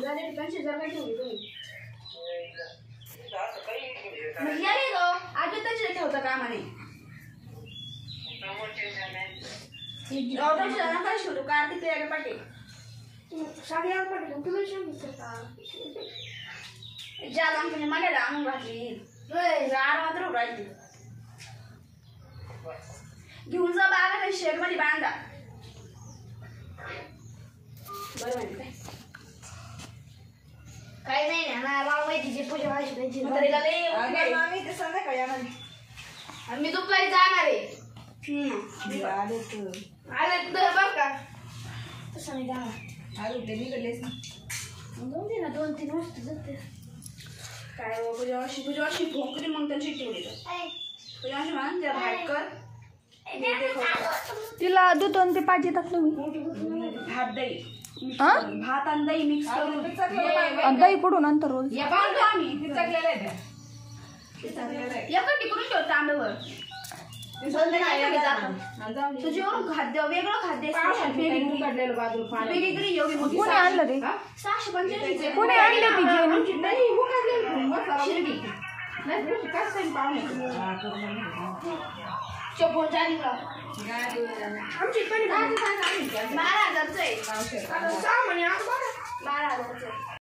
झाले 50,000 काय ठेवले तुम्ही मग या रे गो आज तसे ठेवता कामाने ऑर्डर शहरा काय सुरू कार्तिक यायला पाटे साडी आण पाटे तुम्ही सांगितलं ज्याला आमच्या मला आणून घातली राड मात्र राहते घेऊन जा बागा काही शेड मध्ये बांधा बरं म्हणते काही नाही ना मला माहिती पूजा व्हायची त्यांची आम्ही ते संध्याकाळी येणार मी दुपारी जाणार आहे आले तर बघ का तसं नाही जाणार आले ते निघालेच ना जाऊ दे ना 2-3 वाजता जाते काय पूजावाशी भोकरी मग त्यांची ठेवली पूजावाशी म्हणून त्या भात कर तिला दूध आणि ते पाहिजे टाकलं मी भात दही भात आणि दही मिक्स करून दही पडून नंतर रोज या बांधतो आम्ही तिचकलेलं आहे या कटी करून ठेव तांदूळ तुझ्यावरून खाद्य वेगळं खाद्य वेगळी एवढी मोठी कोणी आणलं ते 645 कोणी आणले आमची पण 12,000 आहे 12,000